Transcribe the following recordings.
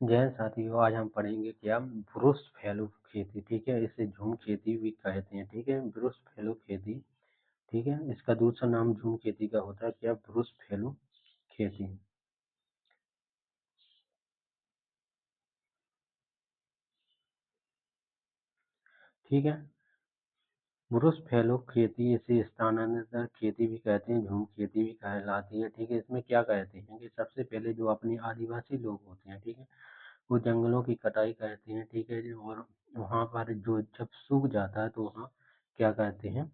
जय साथियों, आज हम पढ़ेंगे क्या ब्रुश फैलो खेती। ठीक है, इसे झूम खेती भी कहते हैं। ठीक है, ब्रुश फैलो खेती। ठीक है, इसका दूसरा नाम झूम खेती का होता है क्या, ब्रुश फैलो खेती। ठीक है, ब्रुश फैलो खेती, इसे स्थानांतरित खेती भी कहते हैं, झूम खेती भी कहलाती है। ठीक है, इसमें क्या कहते हैं कि सबसे पहले जो अपने आदिवासी लोग होते हैं, ठीक है, वो जंगलों की कटाई करते हैं। ठीक है जी, और वहाँ पर जो जब सूख जाता है तो वहाँ क्या कहते हैं,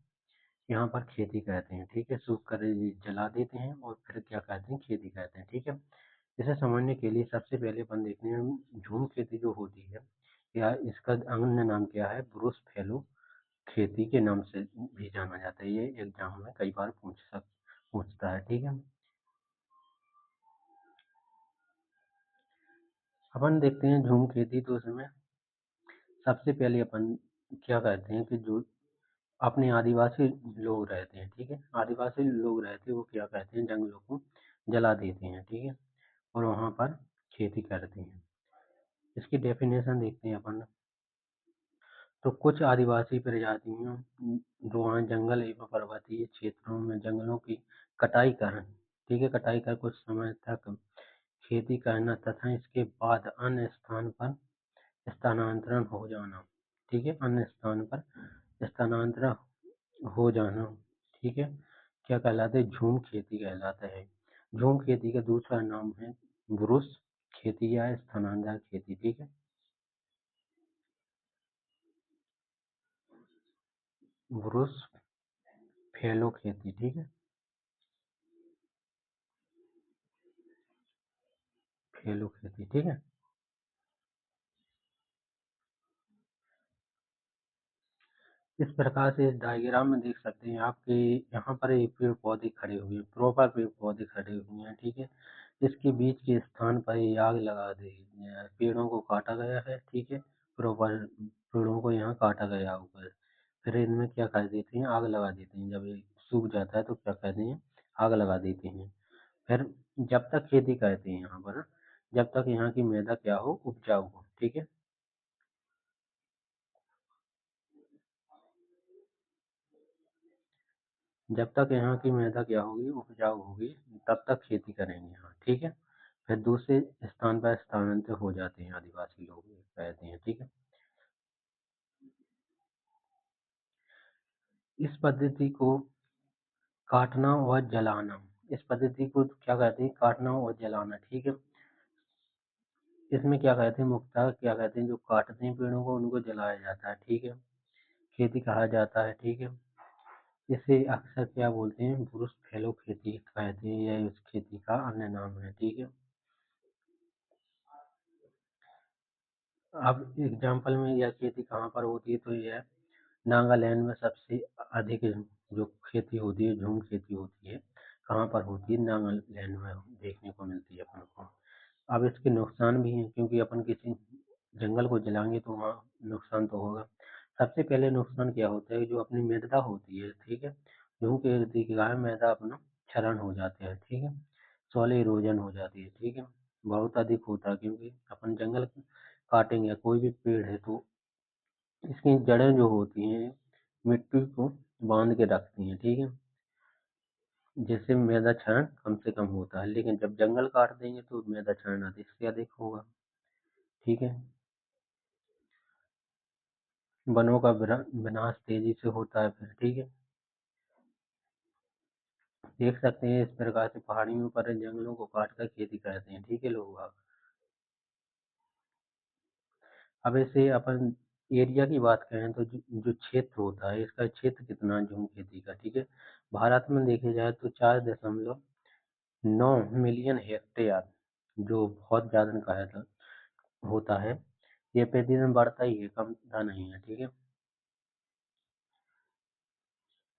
यहाँ पर खेती कहते हैं। ठीक है, सूख कर जला देते हैं और फिर क्या कहते हैं, खेती कहते हैं। ठीक है, इसे समझने के लिए सबसे पहले अपन देखते हैं झूम खेती जो होती है, या इसका अन्य नाम क्या है, ब्रुश फैलो खेती के नाम से भी जाना जाता है। ये एग्जाम में कई बार पूछता है। ठीक है, अपन देखते हैं झूम खेती। तो इसमें सबसे पहले अपन क्या कहते हैं कि जो अपने आदिवासी लोग रहते हैं, ठीक है, आदिवासी लोग रहते हैं, वो क्या कहते हैं, जंगलों को जला देते हैं। ठीक है, और वहाँ पर खेती करते हैं। इसकी डेफिनेशन देखते हैं अपन। तो कुछ आदिवासी प्रजातियों जो वहाँ जंगल एवं पर्वतीय क्षेत्रों में जंगलों की कटाई कर, ठीक है, कटाई कर कुछ समय तक खेती करना तथा इसके बाद अन्य स्थान पर स्थानांतरण हो जाना। ठीक है, अन्य स्थान पर स्थानांतरण हो जाना। ठीक है, क्या कहलाता है, झूम खेती कहलाता है। झूम खेती का दूसरा नाम है ब्रुश खेती या स्थानांतरण खेती। ठीक है, ब्रुश फैलो खेती। ठीक है, फैलो खेती। ठीक है, इस प्रकार से इस डायग्राम में देख सकते हैं आपके यहाँ पर एक पेड़ पौधे खड़े हुए हैं, प्रॉपर पेड़ पौधे खड़े हुए हैं। ठीक है, इसके बीच के स्थान पर ये आग लगा दी है, पेड़ों को काटा गया है। ठीक है, प्रॉपर पेड़ों को यहाँ काटा गया हुआ है। फिर इनमें क्या कर देते हैं, आग लगा देते हैं। जब ये सूख जाता है तो क्या कहते हैं, आग लगा देते हैं। फिर जब तक खेती करते हैं यहाँ पर, जब तक यहाँ की मृदा क्या हो, उपजाऊ हो। ठीक है, जब तक यहाँ की मृदा क्या होगी, उपजाऊ होगी, तब तक खेती करेंगे यहाँ। ठीक है, फिर दूसरे स्थान पर स्थानांतरित हो जाते हैं आदिवासी लोग कहते हैं। ठीक है, इस पद्धति को काटना और जलाना, इस पद्धति को क्या कहते हैं, काटना और जलाना। ठीक है, इसमें क्या कहते हैं, मुख्यतः क्या कहते हैं, जो काटते हैं पेड़ों को उनको जलाया जाता है। ठीक है, खेती कहा जाता है। ठीक है, इसे अक्सर क्या बोलते हैं, ब्रुश फैलो खेती कहते हैं, या इस खेती का अन्य नाम है। ठीक है, अब एग्जाम्पल में यह खेती कहाँ पर होती है, तो यह नागालैंड में सबसे अधिक जो खेती होती है, झूम खेती होती है, कहाँ पर होती है, नागालैंड में देखने को मिलती है अपन को। अब इसके नुकसान भी हैं, क्योंकि अपन किसी जंगल को जलाएंगे तो वहाँ नुकसान तो होगा। सबसे पहले नुकसान क्या होता है, जो अपनी मृदा होती है, ठीक है, झूम के इर्द गिर्द मृदा अपना क्षरण हो जाते हैं। ठीक है, सॉइल इरोजन हो जाती है। ठीक है, बहुत अधिक होता है, क्योंकि अपन जंगल काटेंगे, कोई भी पेड़ है तो इसकी जड़ें जो होती हैं मिट्टी को बांध के रखती हैं। ठीक है, जिससे मृदा क्षरण कम से कम होता है। लेकिन जब जंगल काट देंगे तो मृदा क्षरण अधिक से अधिक होगा। ठीक है, वनों का विनाश तेजी से होता है फिर। ठीक है, देख सकते हैं इस प्रकार से पहाड़ियों पर जंगलों को काट कर खेती करते हैं। ठीक है, लोग बाग। अब ऐसे अपन एरिया की बात करें तो जो क्षेत्र होता है, इसका क्षेत्र कितना है झूम खेती का। ठीक है, भारत में देखे जाए तो 4.9 मिलियन हेक्टेयर, जो बहुत ज़्यादा कहा था होता है। ये प्रतिदिन बढ़ता ही है, कमता नहीं है। ठीक है,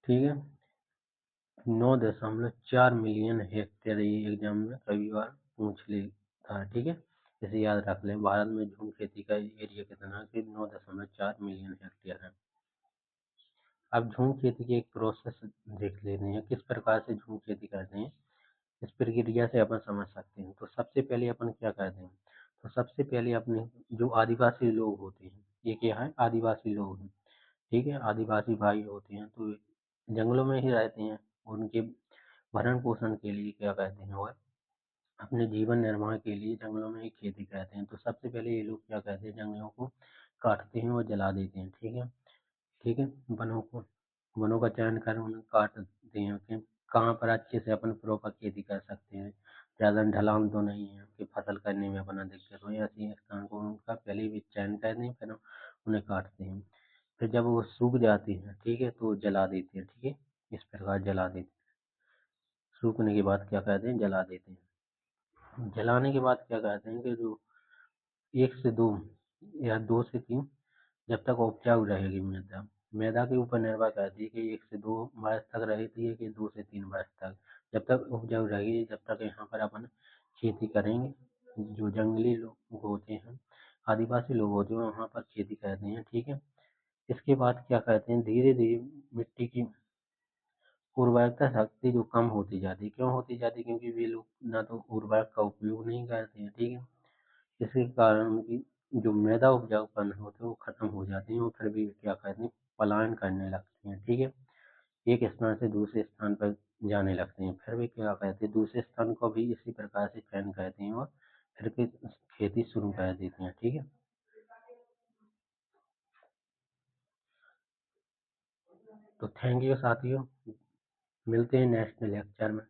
ठीक है, 9.4 मिलियन हेक्टेयर, ये एग्जाम में कई बार पूछ लेता है। ठीक है, इसे याद रख लें, भारत में झूम खेती का एरिया कितना है कि 9.4 मिलियन हेक्टेयर है। अब झूम खेती की एक प्रोसेस देख लेते हैं, किस प्रकार से झूम खेती करते हैं, इस प्रक्रिया से अपन समझ सकते हैं। तो सबसे पहले अपन क्या करते हैं, तो सबसे पहले अपने जो आदिवासी लोग होते हैं, ये क्या है, आदिवासी लोग हैं, ठीक है, आदिवासी भाई होते हैं, तो जंगलों में ही रहते हैं। उनके भरण पोषण के लिए क्या कहते हैं, और अपने जीवन निर्वाह के लिए जंगलों में ही खेती करते हैं। तो सबसे पहले ये लोग क्या कहते हैं, जंगलों को काटते हैं और जला देते हैं, ठीक है, ठीक है। वनों का चयन कर उन्हें काट देते हैं कि कहाँ पर अच्छे से अपन प्रॉपर खेती कर सकते हैं, ज़्यादा ढलान तो नहीं है कि फसल करने में अपना दिक्कत हो, ऐसी स्थान को उनका पहले भी चयन कर दें, फिर उन्हें काटते हैं। फिर जब वो सूख जाती हैं, ठीक है, तो जला देते हैं, ठीक है, इस प्रकार जला देते हैं। सूखने के बाद क्या कहते हैं, जला देते हैं। जलाने के बाद क्या कहते हैं कि जो 1 से 2 या 2 से 3 जब तक उपजाऊ रहेगी मृदा, मैदा के ऊपर निर्भर करती है कि 1 से 2 वर्ष तक रहती है कि 2 से 3 वर्ष तक। जब तक उपजाऊ रहेगी, जब तक यहाँ पर अपन खेती करेंगे। जो जंगली लोग होते हैं, आदिवासी लोग होते हैं, वहाँ पर खेती करते हैं, ठीक है। इसके बाद क्या कहते हैं, धीरे धीरे मिट्टी की उर्वरकता शक्ति जो कम होती जाती है, क्यों होती जाती है, क्योंकि वे लोग ना तो उर्वरक का उपयोग नहीं करते हैं, ठीक है। इसी कारण उनकी जो मृदा उपजाऊपन होते हैं वो खत्म हो जाती है, और फिर भी क्या कहते हैं, पलायन करने लगते हैं, ठीक है। एक स्थान से दूसरे स्थान पर जाने लगते हैं, फिर भी क्या कहते हैं, दूसरे स्थान को भी इसी प्रकार से चयन करते हैं और फिर भी खेती शुरू कर देते हैं, ठीक है। तो थैंक यू साथियों, मिलते हैं नेक्स्ट लेक्चर में।